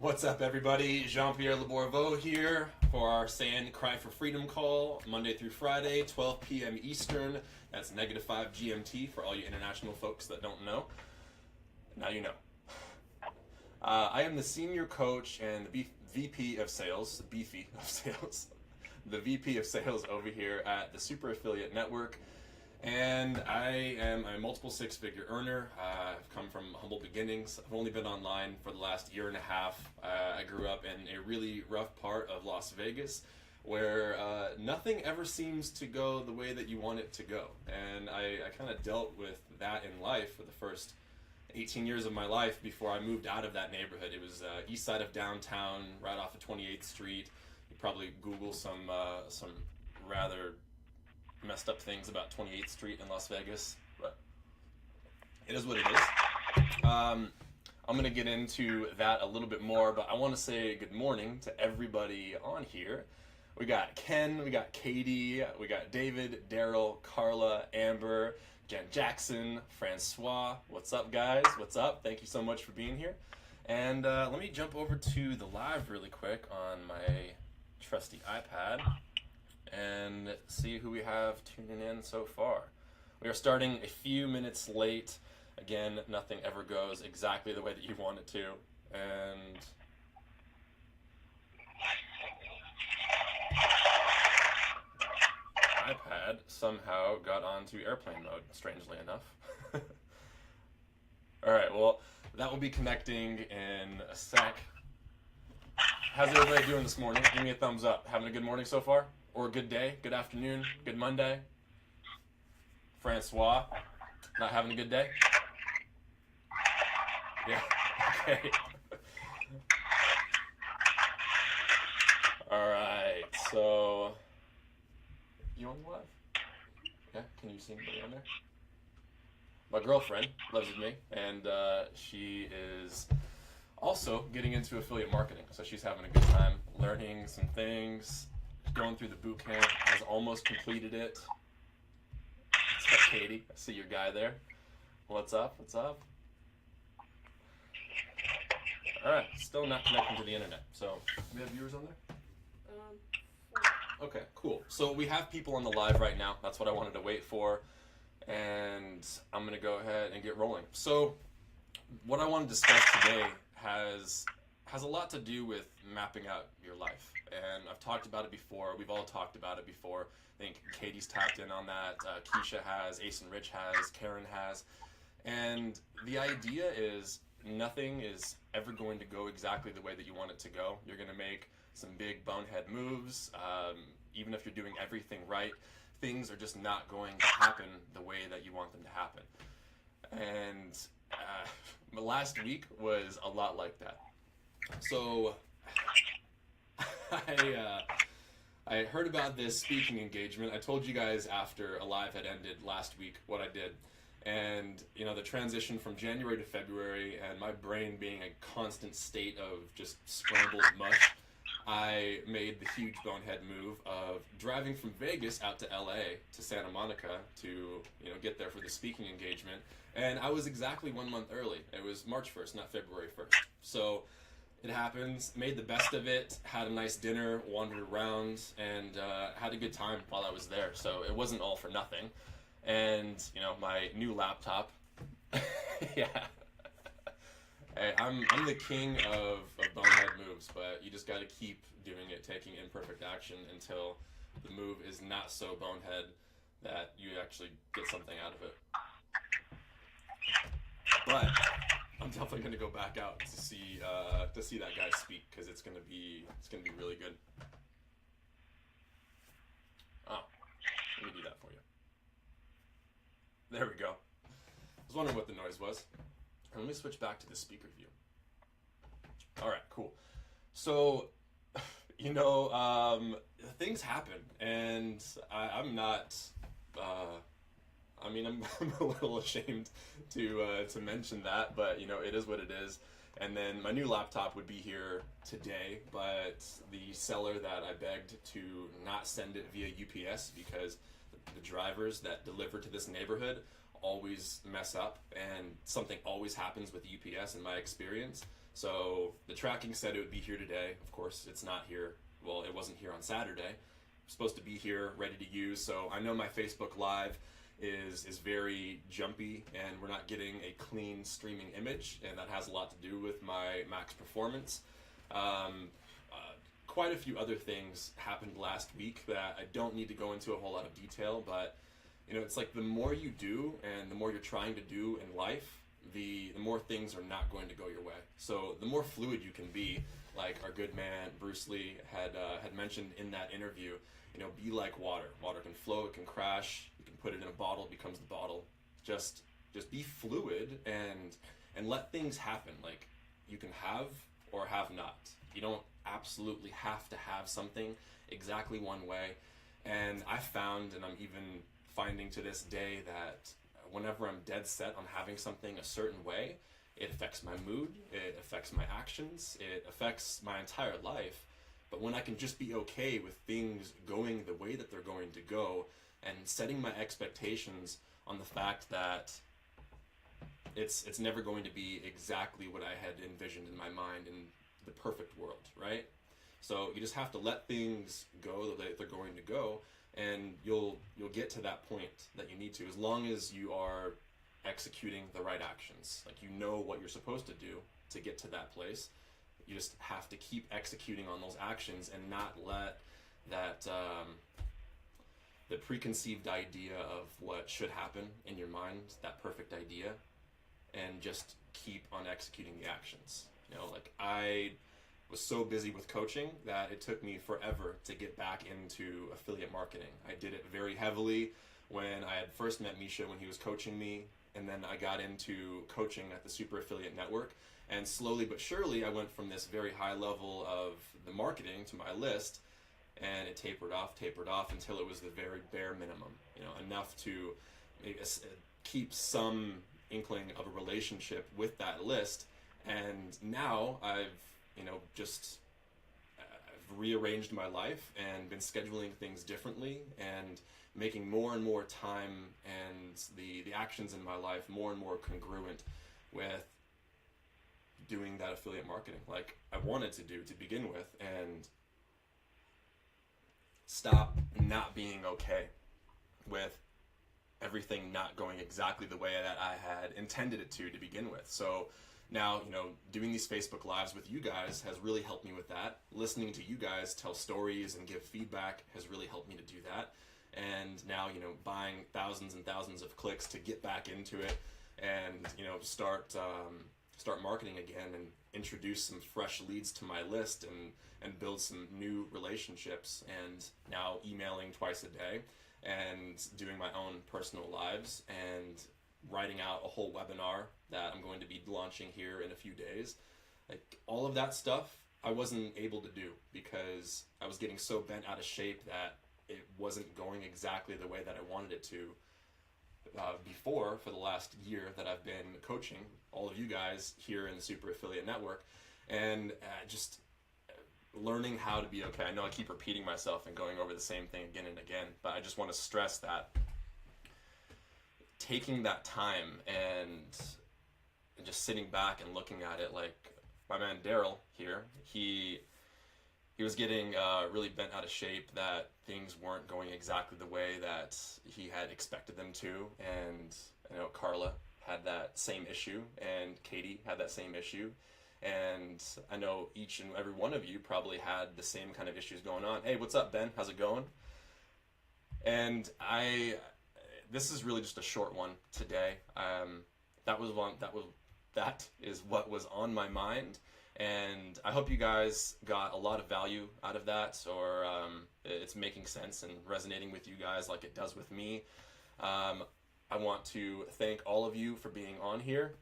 What's up, everybody? Jean-Pierre Leborvo here for our SAN Cry for Freedom call, Monday through Friday, 12 p.m. Eastern. That's -5 GMT for all you international folks that don't know. Now you know. I am the senior coach and the VP of sales, the VP of sales over here at the Super Affiliate Network. And I am a multiple six-figure earner. I've come from humble beginnings. I've only been online for the last year and a half. I grew up in a really rough part of Las Vegas where nothing ever seems to go the way that you want it to go. And I kind of dealt with that in life for the first 18 years of my life before I moved out of that neighborhood. It was east side of downtown, right off of 28th Street. You probably Google some rather messed up things about 28th Street in Las Vegas, but it is what it is. I'm going to get into that a little bit more, but I want to say good morning to everybody on here. We got Ken, we got Katie, we got David, Daryl, Carla, Amber, Jen Jackson, Francois. What's up, guys? What's up? Thank you so much for being here. And let me jump over to the live really quick on my trusty iPad and see who we have tuning in so far. We are starting a few minutes late. Again, nothing ever goes exactly the way that you want it to. And iPad somehow got onto airplane mode, strangely enough. All right, well, that will be connecting in a sec. How's everybody doing this morning? Give me a thumbs up. Having a good morning so far? Or a good day, good afternoon, good Monday? Francois, not having a good day? Yeah, okay. All right, so you on the live? Yeah, can you see anybody on there? My girlfriend lives with me, and she is also getting into affiliate marketing. So she's having a good time learning some things, going through the boot camp, has almost completed it. What's up, Katie? I see your guy there. What's up? What's up? All right, still not connecting to the internet. So, we have viewers on there? Okay, cool. So we have people on the live right now. That's what I wanted to wait for. And I'm going to go ahead and get rolling. So what I want to discuss today has a lot to do with mapping out your life. And I've talked about it before. We've all talked about it before. I think Katie's tapped in on that. Keisha has, Ace and Rich has, Karen has. And the idea is nothing is ever going to go exactly the way that you want it to go. You're going to make some big bonehead moves. Even if you're doing everything right, things are just not going to happen the way that you want them to happen. And last week was a lot like that. So I heard about this speaking engagement. I told you guys after a live had ended last week what I did. And, you know, the transition from January to February and my brain being a constant state of just scrambled mush, I made the huge bonehead move of driving from Vegas out to LA to Santa Monica to, you know, get there for the speaking engagement. And I was exactly 1 month early. It was March 1st, not February 1st. So it happens, made the best of it, had a nice dinner, wandered around, and had a good time while I was there. So it wasn't all for nothing. And, you know, my new laptop, yeah. Hey, I'm the king of bonehead moves, but you just got to keep doing it, taking imperfect action until the move is not so bonehead that you actually get something out of it. But I'm definitely going to go back out to see that guy speak because it's gonna be really good. Oh, let me do that for you. There we go. I was wondering what the noise was. And let me switch back to the speaker view. All right, cool. So, you know, things happen, and I'm not. I mean, I'm a little ashamed to mention that, but you know, it is what it is. And then my new laptop would be here today, but the seller that I begged to not send it via UPS because the drivers that deliver to this neighborhood always mess up, and something always happens with UPS in my experience. So the tracking said it would be here today. Of course, it's not here. Well, it wasn't here on Saturday. It's supposed to be here, ready to use. So I know my Facebook Live is very jumpy, and we're not getting a clean streaming image, and that has a lot to do with my max performance. Quite a few other things happened last week that I don't need to go into a whole lot of detail, but it's like the more you do and the more you're trying to do in life, the more things are not going to go your way. So the more fluid you can be, like our good man Bruce Lee had mentioned in that interview, be like water. Water can flow, it can crash, you can put it in a bottle, it becomes the bottle. Just be fluid and let things happen. Like, you can have or have not. You don't absolutely have to have something exactly one way. And I found, and I'm even finding to this day, that whenever I'm dead set on having something a certain way, it affects my mood, it affects my actions, it affects my entire life. But when I can just be okay with things going the way that they're going to go, and setting my expectations on the fact that it's never going to be exactly what I had envisioned in my mind in the perfect world, right? So you just have to let things go the way they're going to go, and you'll get to that point that you need to, as long as you are executing the right actions. Like, what you're supposed to do to get to that place. You just have to keep executing on those actions and not let that the preconceived idea of what should happen in your mind, that perfect idea, and just keep on executing the actions. Like, I was so busy with coaching that it took me forever to get back into affiliate marketing. I did it very heavily when I had first met Misha, when he was coaching me, and then I got into coaching at the Super Affiliate Network, and slowly but surely I went from this very high level of the marketing to my list, and it tapered off until it was the very bare minimum, enough to maybe keep some inkling of a relationship with that list. And now I've rearranged my life and been scheduling things differently and making more and more time and the actions in my life more and more congruent with doing that affiliate marketing like I wanted to do to begin with, and stop not being okay with everything not going exactly the way that I had intended it to begin with. So now, doing these Facebook Lives with you guys has really helped me with that. Listening to you guys tell stories and give feedback has really helped me to do that. And now, buying thousands and thousands of clicks to get back into it and, start marketing again and introduce some fresh leads to my list and build some new relationships. And now emailing twice a day and doing my own personal lives and writing out a whole webinar that I'm going to be launching here in a few days. Like, all of that stuff I wasn't able to do because I was getting so bent out of shape that it wasn't going exactly the way that I wanted it to before, for the last year that I've been coaching all of you guys here in the Super Affiliate Network, and just learning how to be okay. I know I keep repeating myself and going over the same thing again and again, but I just want to stress that taking that time and just sitting back and looking at it, like my man Daryl here, he was getting really bent out of shape that things weren't going exactly the way that he had expected them to, and I know Carla had that same issue, and Katie had that same issue, and I know each and every one of you probably had the same kind of issues going on. Hey, what's up, Ben? How's it going? And this is really just a short one today. That is what was on my mind, and I hope you guys got a lot of value out of that, or it's making sense and resonating with you guys like it does with me. I want to thank all of you for being on here.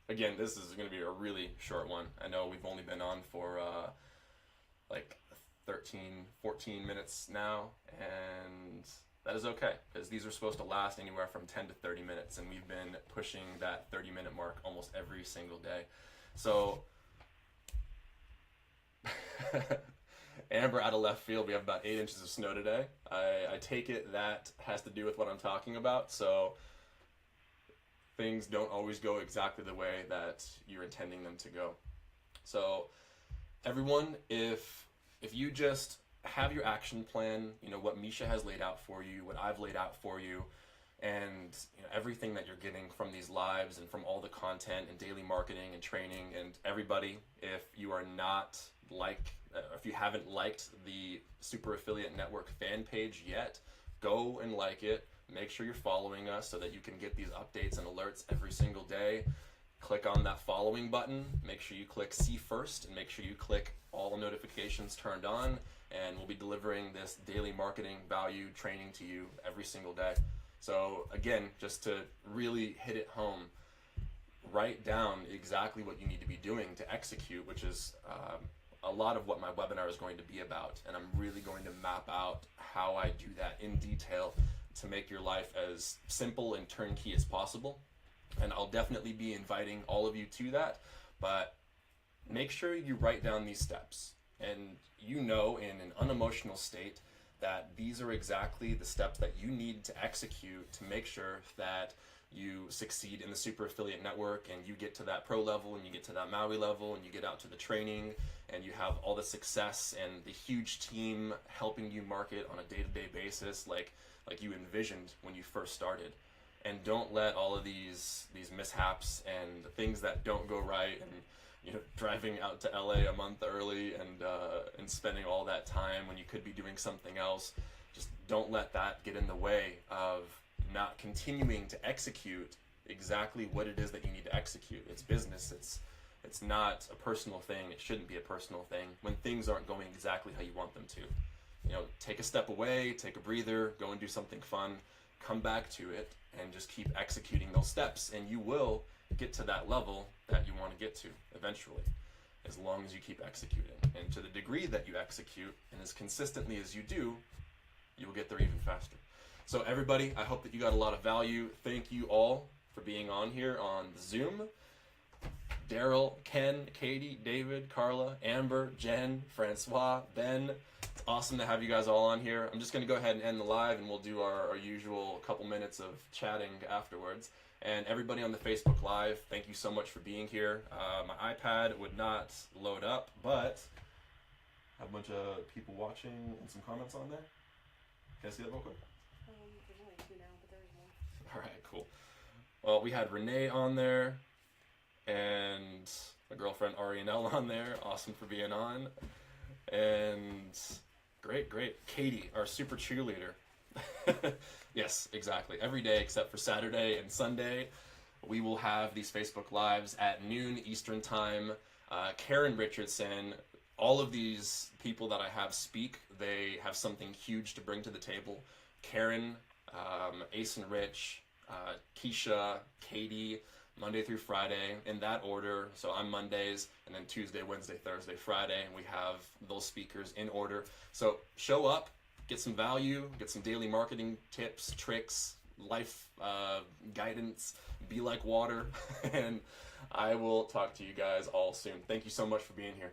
Again, this is going to be a really short one. I know we've only been on for like 13, 14 minutes now, and that is okay, because these are supposed to last anywhere from 10 to 30 minutes, and we've been pushing that 30-minute mark almost every single day. So, Amber, out of left field, we have about 8 inches of snow today. I take it that has to do with what I'm talking about, so things don't always go exactly the way that you're intending them to go. So everyone, if you just have your action plan, you know, what Misha has laid out for you, what I've laid out for you, and you know, everything that you're getting from these lives and from all the content and daily marketing and training, and everybody, if you are not if you haven't liked the Super Affiliate Network fan page yet, go and like it. Make sure you're following us so that you can get these updates and alerts every single day. Click on that following button. Make sure you click see first, and make sure you click all notifications turned on, and we'll be delivering this daily marketing value training to you every single day. So again, just to really hit it home, write down exactly what you need to be doing to execute, which is a lot of what my webinar is going to be about. And I'm really going to map out how I do that in detail to make your life as simple and turnkey as possible. And I'll definitely be inviting all of you to that, but make sure you write down these steps. And you know, in an unemotional state, that these are exactly the steps that you need to execute to make sure that you succeed in the Super Affiliate Network, and you get to that pro level, and you get to that Maui level, and you get out to the training, and you have all the success and the huge team helping you market on a day-to-day basis like you envisioned when you first started. And don't let all of these mishaps and things that don't go right, and you know, driving out to LA a month early and spending all that time when you could be doing something else, just don't let that get in the way of not continuing to execute exactly what it is that you need to execute. It's business. It's not a personal thing. It shouldn't be a personal thing when things aren't going exactly how you want them to. You know, take a step away, take a breather, go and do something fun, come back to it, and just keep executing those steps, and you will get to that level that you want to get to eventually, as long as you keep executing. And to the degree that you execute, and as consistently as you do, you'll get there even faster. So everybody, I hope that you got a lot of value. Thank you all for being on here on Zoom. Daryl, Ken, Katie, David, Carla, Amber, Jen, Francois, Ben. It's awesome to have you guys all on here. I'm just going to go ahead and end the live, and we'll do our usual couple minutes of chatting afterwards. And everybody on the Facebook Live, thank you so much for being here. My iPad would not load up, but I have a bunch of people watching and some comments on there. Can I see that real quick? There's only two now, but there is one. All right, cool. Well, we had Renee on there, and my girlfriend Arianelle on there. Awesome for being on. And great. Katie, our super cheerleader. Yes, exactly. Every day except for Saturday and Sunday, we will have these Facebook Lives at noon Eastern Time. Karen Richardson, all of these people that I have speak, they have something huge to bring to the table. Karen, Ace and Rich, Keisha, Katie, Monday through Friday, in that order. So I'm Mondays, and then Tuesday, Wednesday, Thursday, Friday, and we have those speakers in order. So show up, get some value, get some daily marketing tips, tricks, life guidance, be like water, and I will talk to you guys all soon. Thank you so much for being here.